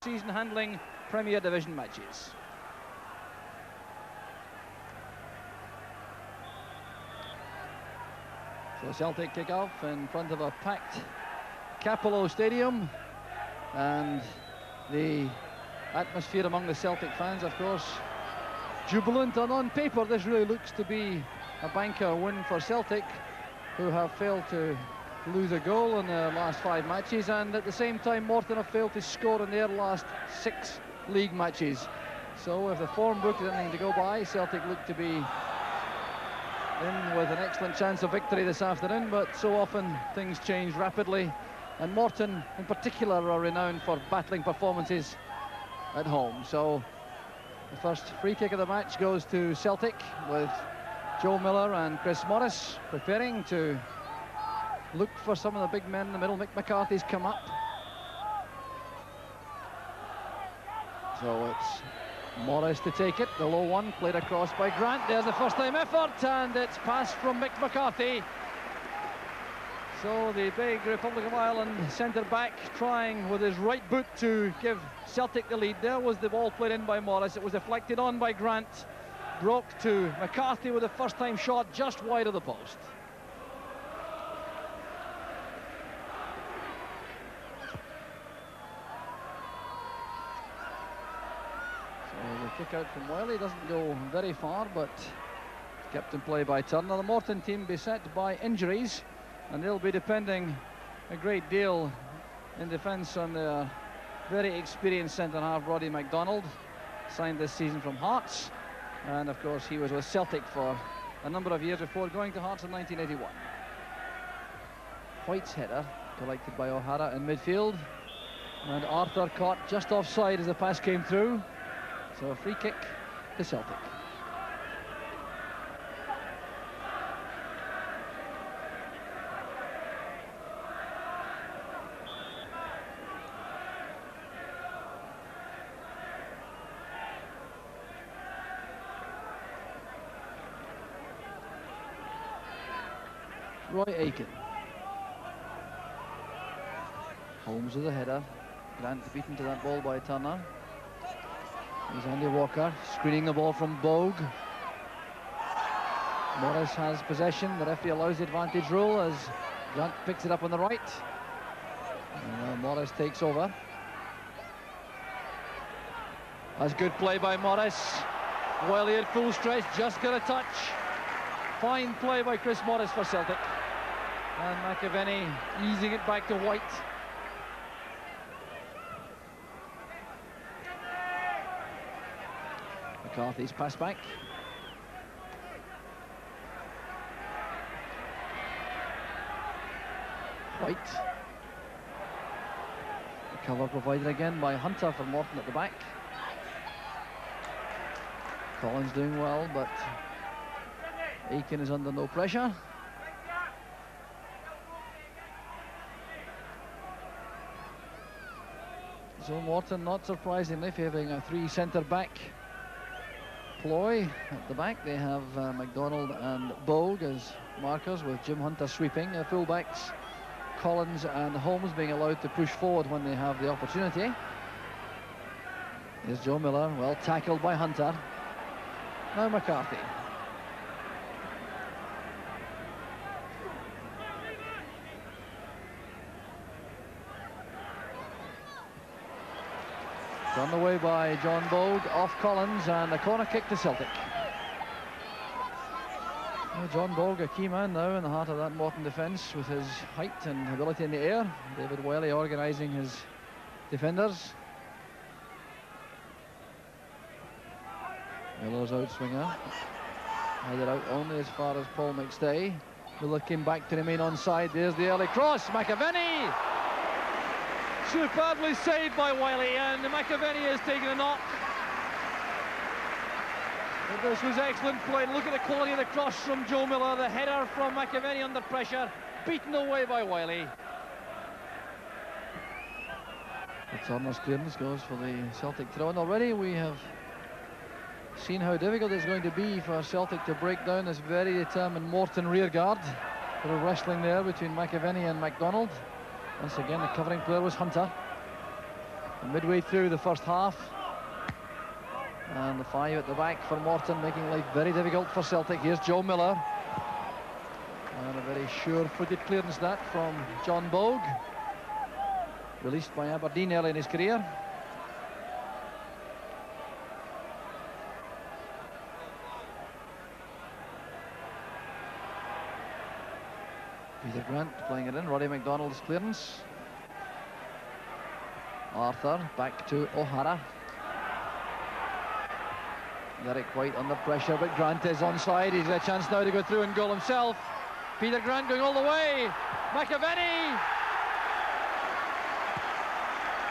season handling Premier Division matches. So Celtic kick off in front of a packed Capello Stadium, and the atmosphere among the Celtic fans, of course, jubilant. And on paper this really looks to be a banker win for Celtic, who have failed to lose a goal in their last 5 matches, and at the same time Morton have failed to score in their last 6 league matches. So if the form book is anything to go by, Celtic look to be in with an excellent chance of victory this afternoon, but so often things change rapidly, and Morton in particular are renowned for battling performances at home. So the first free kick of the match goes to Celtic, with Joe Miller and Chris Morris preparing to look for some of the big men in the middle. Mick McCarthy's come up. So it's Morris to take it. The low one played across by Grant. There's the first time effort, and it's passed from Mick McCarthy. So the big Republic of Ireland centre-back trying with his right boot to give Celtic the lead. There was the ball played in by Morris. It was deflected on by Grant. Broke to McCarthy with a first-time shot just wide of the post. Kick out from Wiley doesn't go very far, but kept in play by Turner. The Morton team beset by injuries, and they'll be depending a great deal in defence on their very experienced centre-half Roddy MacDonald, signed this season from Hearts, and of course he was with Celtic for a number of years before going to Hearts in 1981. White's header collected by O'Hara in midfield, and Arthur caught just offside as the pass came through. So a free kick to Celtic. Roy Aiken. Holmes with a header. Grant beaten to that ball by Turner. Here's Andy Walker screening the ball from Bogue. Morris has possession. The referee allows the advantage rule as Grant picks it up on the right. And Morris takes over. That's good play by Morris. Wiley at full stretch, just got a touch. Fine play by Chris Morris for Celtic. And McAvenny easing it back to White. McCarthy's pass back. White. The cover provided again by Hunter for Morton at the back. Collins doing well, but Aiken is under no pressure. So Morton, not surprisingly, favouring a 3 centre-back ploy at the back. They have MacDonald and Bogue as markers, with Jim Hunter sweeping. Full-backs Collins and Holmes being allowed to push forward when they have the opportunity. Here's Joe Miller, well tackled by Hunter. Now McCarthy. Done away by John Bogue, off Collins, and a corner kick to Celtic. Well, John Bogue, a key man now in the heart of that Morton defence, with his height and ability in the air. David Wiley organising his defenders. Miller's out swinger. Headed out only as far as Paul McStay. Miller came back to remain onside. There's the early cross. McAvenny! Superbly saved by Wiley, and McAvenny has taken a knock. But this was excellent play. Look at the quality of the cross from Joe Miller. The header from McAvenny under pressure, beaten away by Wiley. The Turner's clearance goes for the Celtic throw-in. Already we have seen how difficult it's going to be for Celtic to break down this very determined Morton rearguard. There was wrestling there between McAvenny and MacDonald. Once again, the covering player was Hunter. Midway through the first half. And the 5 at the back for Morton, making life very difficult for Celtic. Here's Joe Miller. And a very sure-footed clearance that from John Bogue. Released by Aberdeen early in his career. Peter Grant playing it in. Roddy McDonald's clearance. Arthur back to O'Hara. Derek White under pressure, but Grant is onside. He's got a chance now to go through and goal himself. Peter Grant going all the way. McAvenny.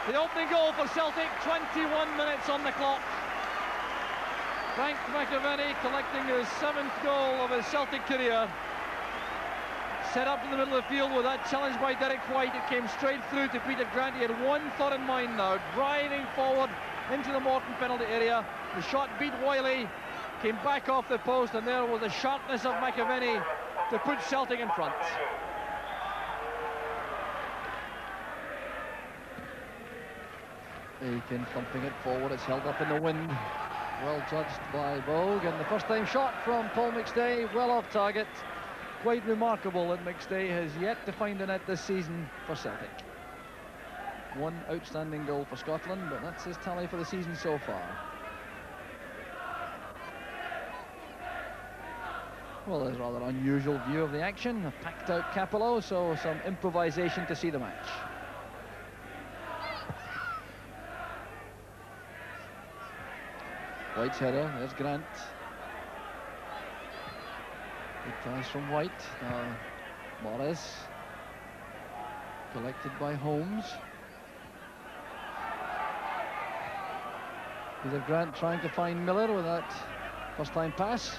The opening goal for Celtic, 21 minutes on the clock. Frank McAvenny collecting his 7th goal of his Celtic career. Set up in the middle of the field with that challenge by Derek White. It came straight through to Peter Grant. He had one thought in mind now, driving forward into the Morton penalty area. The shot beat Wiley, came back off the post, and there was the sharpness of McAvenny to put Celtic in front. Aiken thumping it forward, it's held up in the wind. Well judged by Bogue, and the first time shot from Paul McStay, well off target. Quite remarkable that McStay has yet to find the net this season for Celtic. One outstanding goal for Scotland, but that's his tally for the season so far. Well, there's a rather unusual view of the action. A packed out Capello, so some improvisation to see the match. White's header, there's Grant. Good pass from White. Now Morris. Collected by Holmes. Peter Grant trying to find Miller with that first time pass.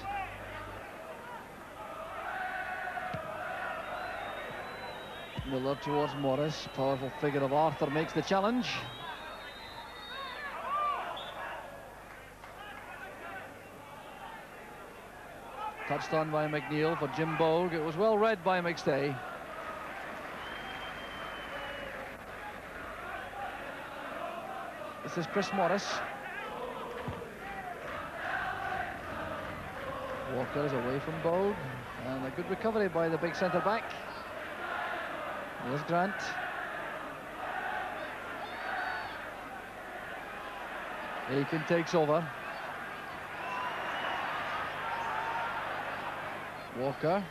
Miller towards Morris. Powerful figure of Arthur makes the challenge. Touched on by McNeil for Jim Bogue. It was well read by McStay. This is Chris Morris. Walker is away from Bogue. And a good recovery by the big centre-back. There's Grant. Aiken takes over. Walker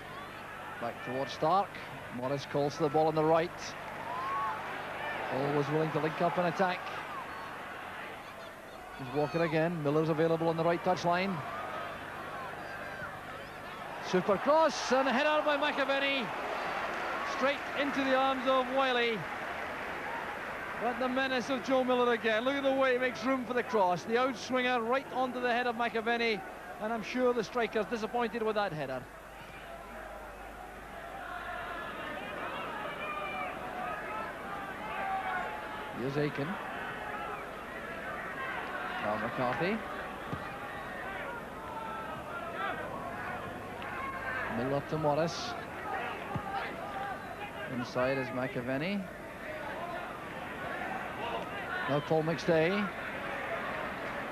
back towards Stark. Morris calls to the ball on the right. Always willing to link up and attack. There's Walker again. Miller's available on the right touchline. Super cross and a header by McAvenny. Straight into the arms of Wiley. But the menace of Joe Miller again. Look at the way he makes room for the cross. The outswinger right onto the head of McAvenny. And I'm sure the striker's disappointed with that header. Here's Aiken. Now McCarthy. Middle up to Morris. Inside is McAvenny. Now Paul McStay.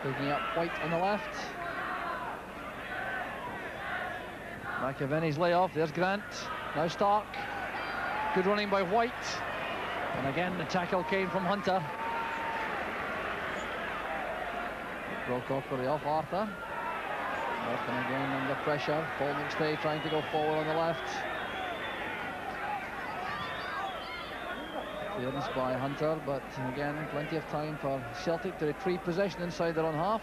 Picking up White on the left. McAvenny's layoff. There's Grant. Now Stark. Good running by White. And again, the tackle came from Hunter. Broke awkwardly off Arthur. Morton again under pressure. Paul McStay trying to go forward on the left. Clearance by Hunter, but again, plenty of time for Celtic to retrieve possession inside their own half.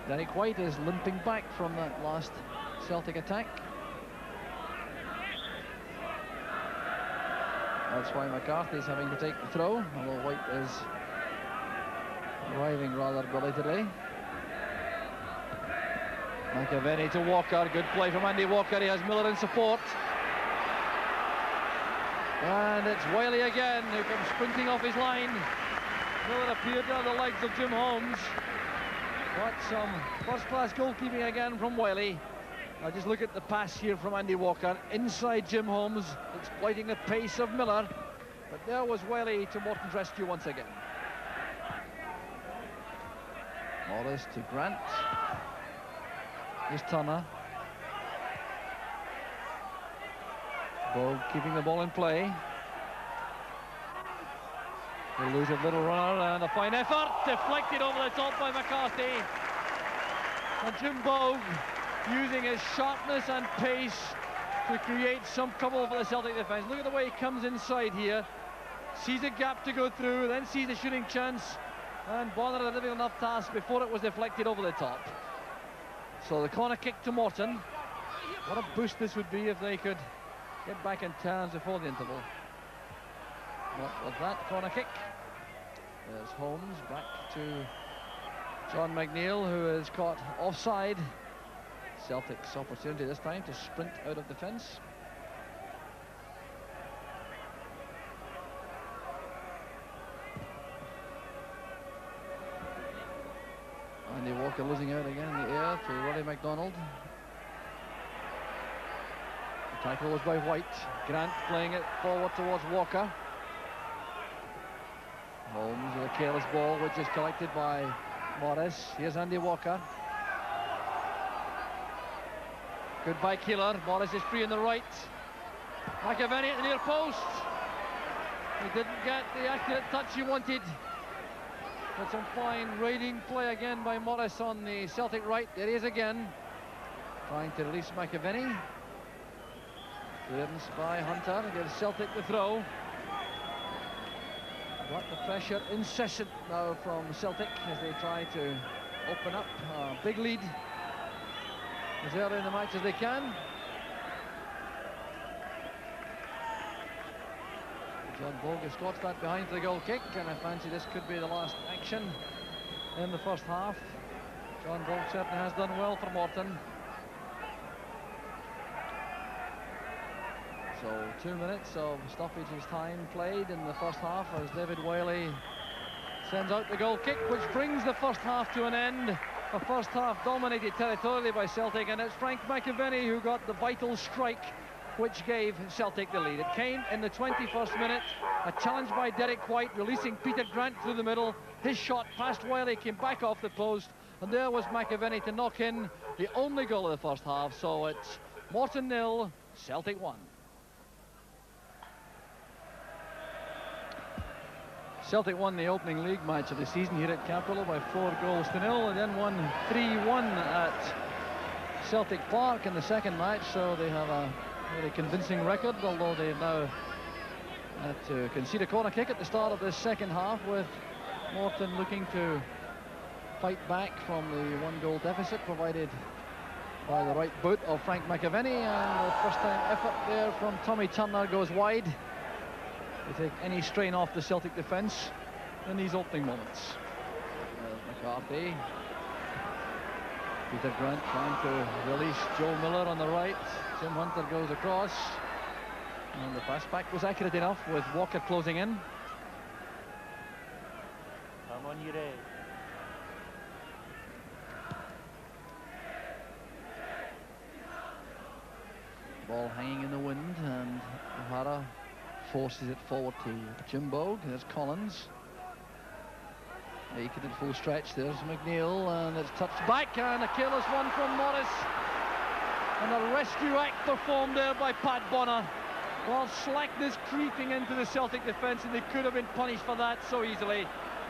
Derek White is limping back from that last Celtic attack. That's why McCarthy's having to take the throw, although White is arriving rather belatedly. McAvenny to Walker, good play from Andy Walker, he has Miller in support. And it's Wiley again, who comes sprinting off his line. Miller appeared on the legs of Jim Holmes. But some first-class goalkeeping again from Wiley. Now just look at the pass here from Andy Walker. Inside Jim Holmes, exploiting the pace of Miller. But there was Welly to Morton's rescue once again. Morris to Grant. Here's Turner. Bogue keeping the ball in play. They lose a little runner and a fine effort. Deflected over the top by McCarthy. And Jim Bogue using his sharpness and pace to create some trouble for the Celtic defence. Look at the way he comes inside here. Sees a gap to go through, then sees a shooting chance. And Bonner had a difficult enough task before it was deflected over the top. So the corner kick to Morton. What a boost this would be if they could get back in turns before the interval. Not with that corner kick. There's Holmes back to John McNeil, who is caught offside. Celtic's opportunity this time to sprint out of defence. Andy Walker losing out again in the air to Roddy MacDonald. The tackle was by White. Grant playing it forward towards Walker. Holmes with a careless ball, which is collected by Morris. Here's Andy Walker. Good by Keeler. Morris is free on the right. McAvenny at the near post. He didn't get the accurate touch he wanted. But some fine raiding play again by Morris on the Celtic right. There he is again. Trying to release McAvenny. Clearance by Hunter. Gives Celtic the throw. Got the pressure incessant now from Celtic as they try to open up a big lead as early in the match as they can. John Bogue escorts that behind the goal kick, and I fancy this could be the last action in the first half. John Bogue certainly has done well for Morton. So 2 minutes of stoppage's time played in the first half as David Whaley sends out the goal kick, which brings the first half to an end. A first half dominated territorially by Celtic, and it's Frank McAvenny who got the vital strike which gave Celtic the lead. It came in the 21st minute, a challenge by Derek White releasing Peter Grant through the middle. His shot past Whaley came back off the post, and there was McAvenny to knock in the only goal of the first half. So it's Morton 0, Celtic 1. Celtic won the opening league match of the season here at Capello by 4-0, and then won 3-1 at Celtic Park in the second match. So they have a very convincing record, although they've now had to concede a corner kick at the start of this second half, with Morton looking to fight back from the 1-goal deficit provided by the right boot of Frank McAvenny, and the first time effort there from Tommy Turner goes wide to take any strain off the Celtic defence in these opening moments. McCarthy. Peter Grant trying to release Joe Miller on the right. Jim Hunter goes across, and the pass back was accurate enough with Walker closing in. Come on, you ready? Ball hanging in the wind, and O'Hara forces it forward to Jim Bogue. There's Collins. Naked at full stretch. There's McNeil, and it's touched back, and a careless one from Morris. And a rescue act performed there by Pat Bonner. Well, slackness creeping into the Celtic defence, and they could have been punished for that so easily.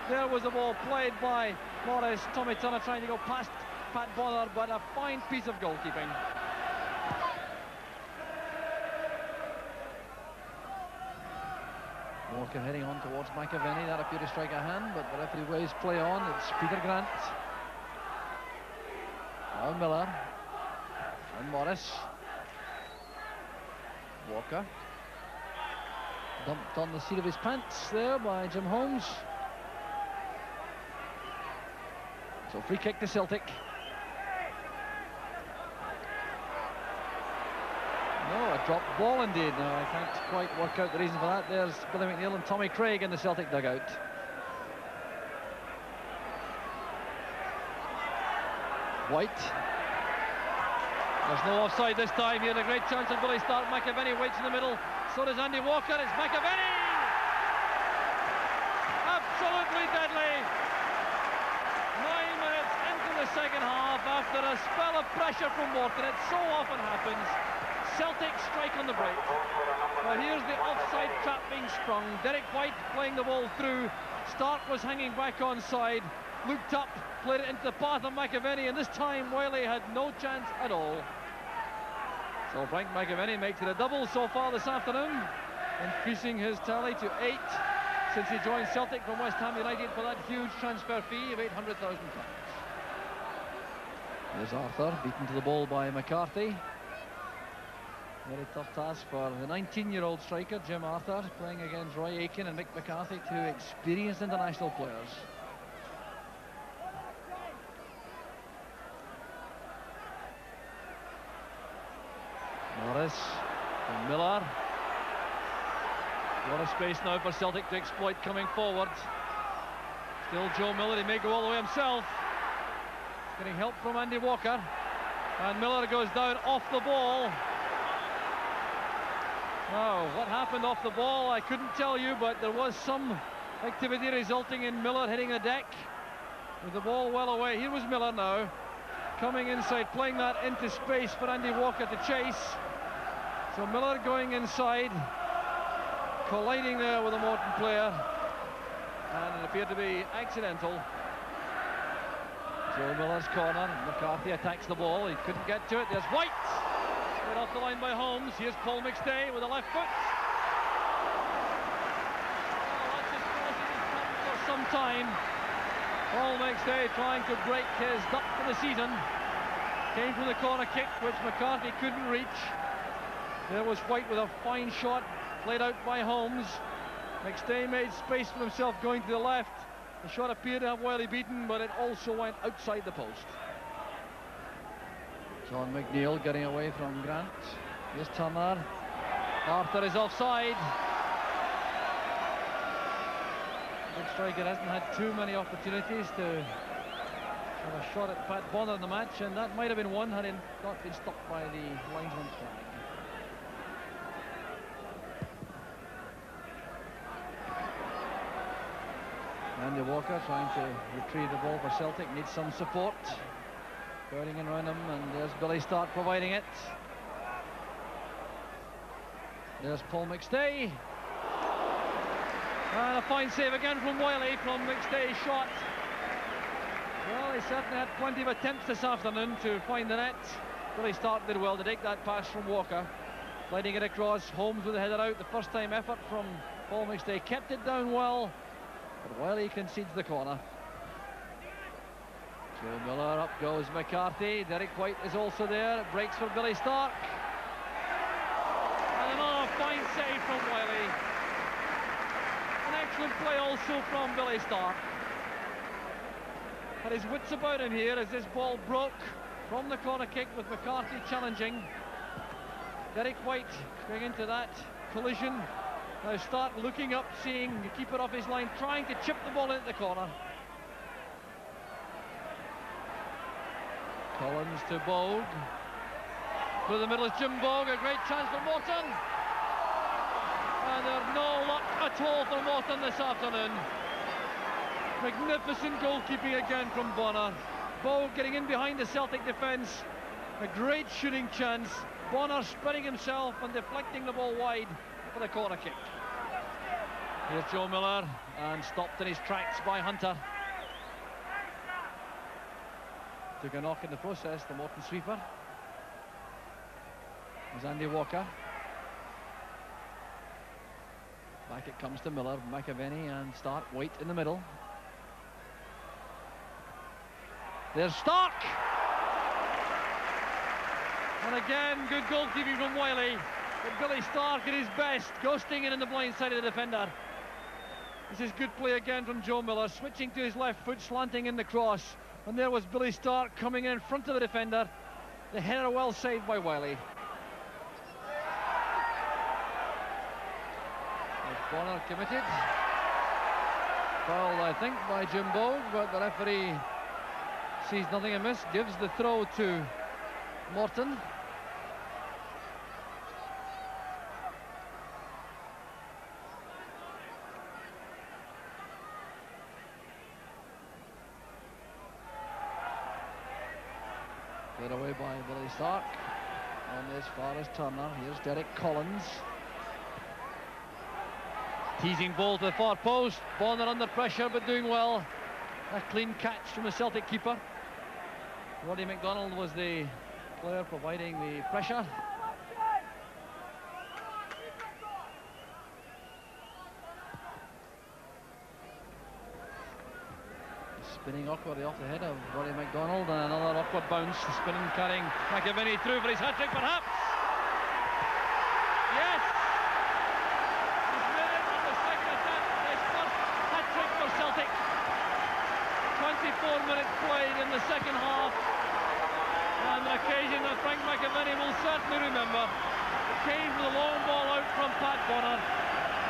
There was the ball played by Morris. Tommy Turner trying to go past Pat Bonner, but a fine piece of goalkeeping. Walker heading on towards McAvenny. That appeared to strike a hand, but the referee waves play on. It's Peter Grant. Al Miller. And Morris. Walker. Dumped on the seat of his pants there by Jim Holmes. So free kick to Celtic. No, a dropped ball indeed. No, I can't quite work out the reason for that. There's Billy McNeil and Tommy Craig in the Celtic dugout. White. There's no offside this time. He had a great chance of Billy Stark. McAvenny waits in the middle. So does Andy Walker. It's McAvenny! absolutely deadly. 9 minutes into the second half, after a spell of pressure from Morton. It so often happens. Celtic strike on the break. But here's the offside trap being sprung. Derek White playing the ball through. Stark was hanging back onside. Looked up, played it into the path of McAvenny, and this time Wiley had no chance at all. So Frank McAvenny makes it a double so far this afternoon, increasing his tally to 8 since he joined Celtic from West Ham United for that huge transfer fee of £800,000. There's Arthur, beaten to the ball by McCarthy. Very tough task for the 19-year-old striker, Jim Arthur, playing against Roy Aitken and Mick McCarthy, two experienced international players. Morris and Miller. What a space now for Celtic to exploit coming forward. Still Joe Miller, he may go all the way himself. Getting help from Andy Walker. And Miller goes down off the ball. Now, what happened off the ball, I couldn't tell you, but there was some activity resulting in Miller hitting the deck with the ball well away. Here was Miller now, coming inside, playing that into space for Andy Walker to chase. So Miller going inside, colliding there with a Morton player, and it appeared to be accidental. Joe Miller's corner, McCarthy attacks the ball, he couldn't get to it. There's White, right off the line by Holmes. Here's Paul McStay with a left foot. Oh, that's just causing his trouble for some time. Paul McStay trying to break his duck for the season. Came from the corner kick, which McCarthy couldn't reach. There was White with a fine shot, played out by Holmes. McStay made space for himself going to the left. The shot appeared to have Wiley beaten, but it also went outside the post. John McNeil getting away from Grant. Here's Turner. Arthur is offside. Big striker hasn't had too many opportunities to have a shot at Pat Bonner in the match, and that might have been one had he not been stopped by the linesman's flag. Andy Walker trying to retrieve the ball for Celtic, needs some support. Crowding in around him, and there's Billy Stark providing it. There's Paul McStay. And a fine save again from Wiley from McStay's shot. Well, he certainly had plenty of attempts this afternoon to find the net. Billy Stark did well to take that pass from Walker. Sliding it across, Holmes with the header out. The first time effort from Paul McStay, kept it down well, but Wiley concedes the corner. Joe Miller, up goes McCarthy. Derek White is also there. It breaks for Billy Stark. And another fine save from Wiley. An excellent play also from Billy Stark. Had his wits about him here as this ball broke from the corner kick with McCarthy challenging. Derek White going into that collision. Now Stark looking up, seeing the keeper off his line, trying to chip the ball into the corner. Collins to Bogue. Through the middle is Jim Bogue, a great chance for Morton. And there's no luck at all for Morton this afternoon. Magnificent goalkeeping again from Bonner. Bogue getting in behind the Celtic defence. A great shooting chance. Bonner spreading himself and deflecting the ball wide for the corner kick. Here's Joe Miller, and stopped in his tracks by Hunter. Took a knock in the process, the Morton sweeper. There's Andy Walker. Back it comes to Miller, McAvenny and Stark. White in the middle. There's Stark! And again, good goalkeeping from Wiley. But Billy Stark at his best, ghosting in the blind side of the defender. This is good play again from Joe Miller, switching to his left foot, slanting in the cross. And there was Billy Stark coming in front of the defender. The header well saved by Wiley. Bonner committed. Fouled, I think, by Jim Bogue, but the referee sees nothing amiss, gives the throw to Morton. Headed away by Billy Stark. And as far as Turner, here's Derek Collins. Teasing ball to the far post. Bonner under pressure but doing well. A clean catch from the Celtic keeper. Roddy McDonald was the player providing the pressure. Spinning awkwardly off the head of Roddy McDonald, and another awkward bounce. Spinning, carrying McAvenny through for his hat-trick, perhaps. Yes! He's made it on the second attempt. His first hat-trick for Celtic. 24 minutes played in the second half. And an occasion that Frank McAvenny will certainly remember. It came with a long ball out from Pat Bonner.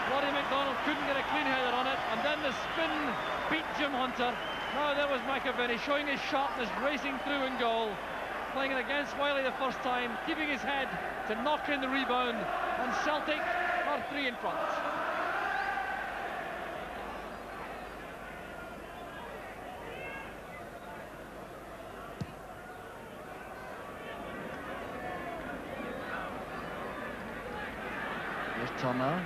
Roddy McDonald couldn't get a clean header on it, and then the spin beat Jim Hunter. Now there was McAvenny showing his sharpness, racing through in goal, playing it against Wiley the first time, keeping his head to knock in the rebound, and Celtic are 3 in front. Here's Turner.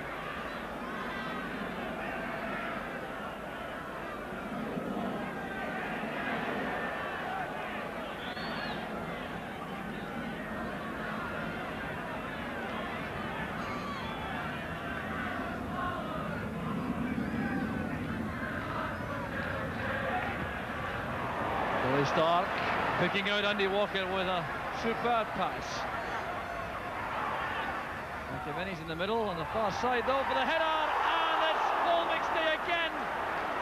Stark picking out Andy Walker with a superb pass. McAvenny's in the middle on the far side though for the header, and it's Paul McStay again,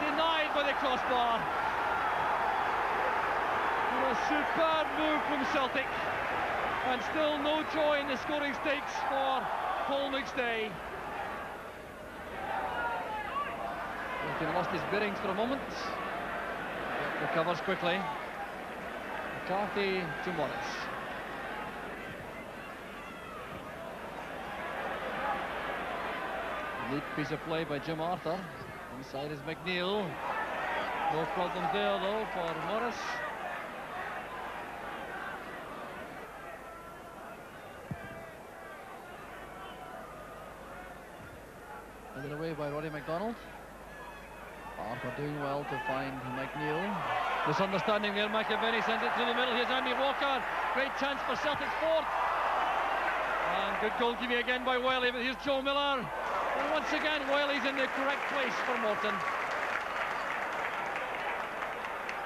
denied by the crossbar. And a superb move from Celtic, and still no joy in the scoring stakes for Paul McStay. He lost his bearings for a moment, but recovers quickly. McCarthy to Morris. Neat piece of play by Jim Arthur. Inside is McNeil. No problems there though for Morris. Headed away by Roddy McDonald. Arthur doing well to find McNeil. Misunderstanding there, McAvenny sends it through the middle. Here's Andy Walker. Great chance for Celtic's fourth. And good goalkeeping again by Wiley, but here's Joe Miller. And once again, Wiley's in the correct place for Morton.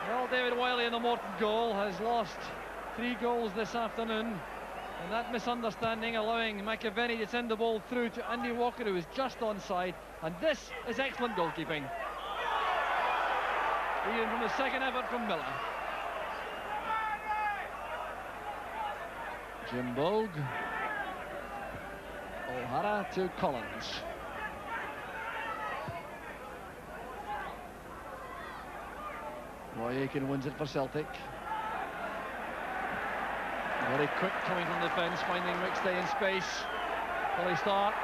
Well, David Wiley in the Morton goal has lost 3 goals this afternoon. And that misunderstanding allowing McAvenny to send the ball through to Andy Walker, who is just onside. And this is excellent goalkeeping. Even from the second effort from Miller. Jim Bogue. O'Hara to Collins. Roy Aitken wins it for Celtic. Very quick coming from the fence, finding McStay in space. Billy Stark.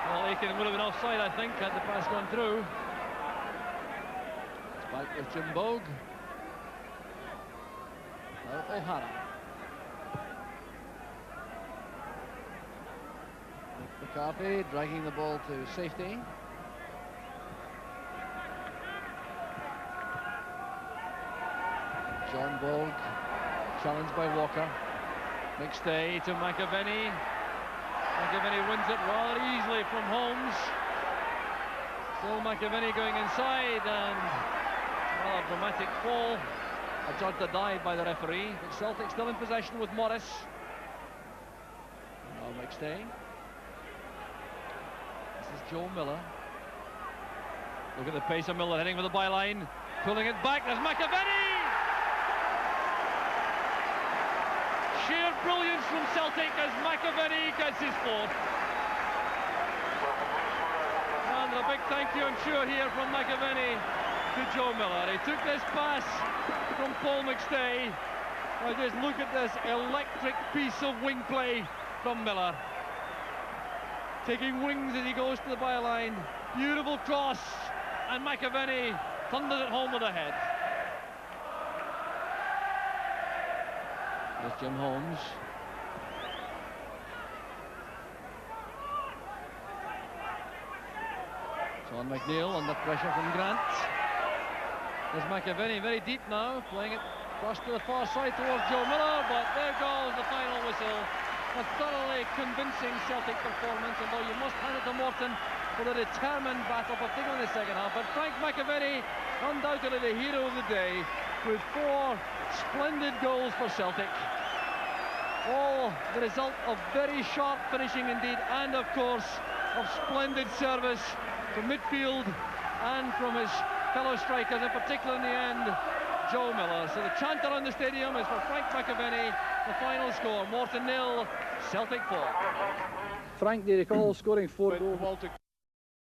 Well, Aitken would have been offside, I think, had the pass gone through. Back with Jim Bogue. Now O'Hara. McCarthy dragging the ball to safety. John Bogue challenged by Walker. McStay to McAvenny. McAvenny wins it rather easily from Holmes. Still McAvenny going inside, and a dramatic fall. A judge that died by the referee, but Celtic still in possession with Morris. Now McStay. This is Joe Miller. Look at the pace of Miller heading for the byline, pulling it back. There's McAvenny. Sheer brilliance from Celtic as McAvenny gets his fourth. And a big thank you, I'm sure, here from McAvenny to Joe Miller. He took this pass from Paul McStay. Now just look at this electric piece of wing play from Miller. Taking wings as he goes to the byline. Beautiful cross, and McAvenny thunders it home with a head. There's Jim Holmes. John McNeil under pressure from Grant. There's McAvenny very deep now, playing it across to the far side towards Joe Miller, but there goes the final whistle. A thoroughly convincing Celtic performance, and though you must hand it to Morton for a determined battle, particularly in the second half. But Frank McAvenny, undoubtedly the hero of the day, with 4 splendid goals for Celtic. All the result of very sharp finishing indeed, and of course of splendid service from midfield and from his fellow strikers, in particular in the end, Joe Miller. So the chant around the stadium is for Frank McAvenny. The final score, Morton 0, Celtic 4. Frank, do you recall scoring 4 goals?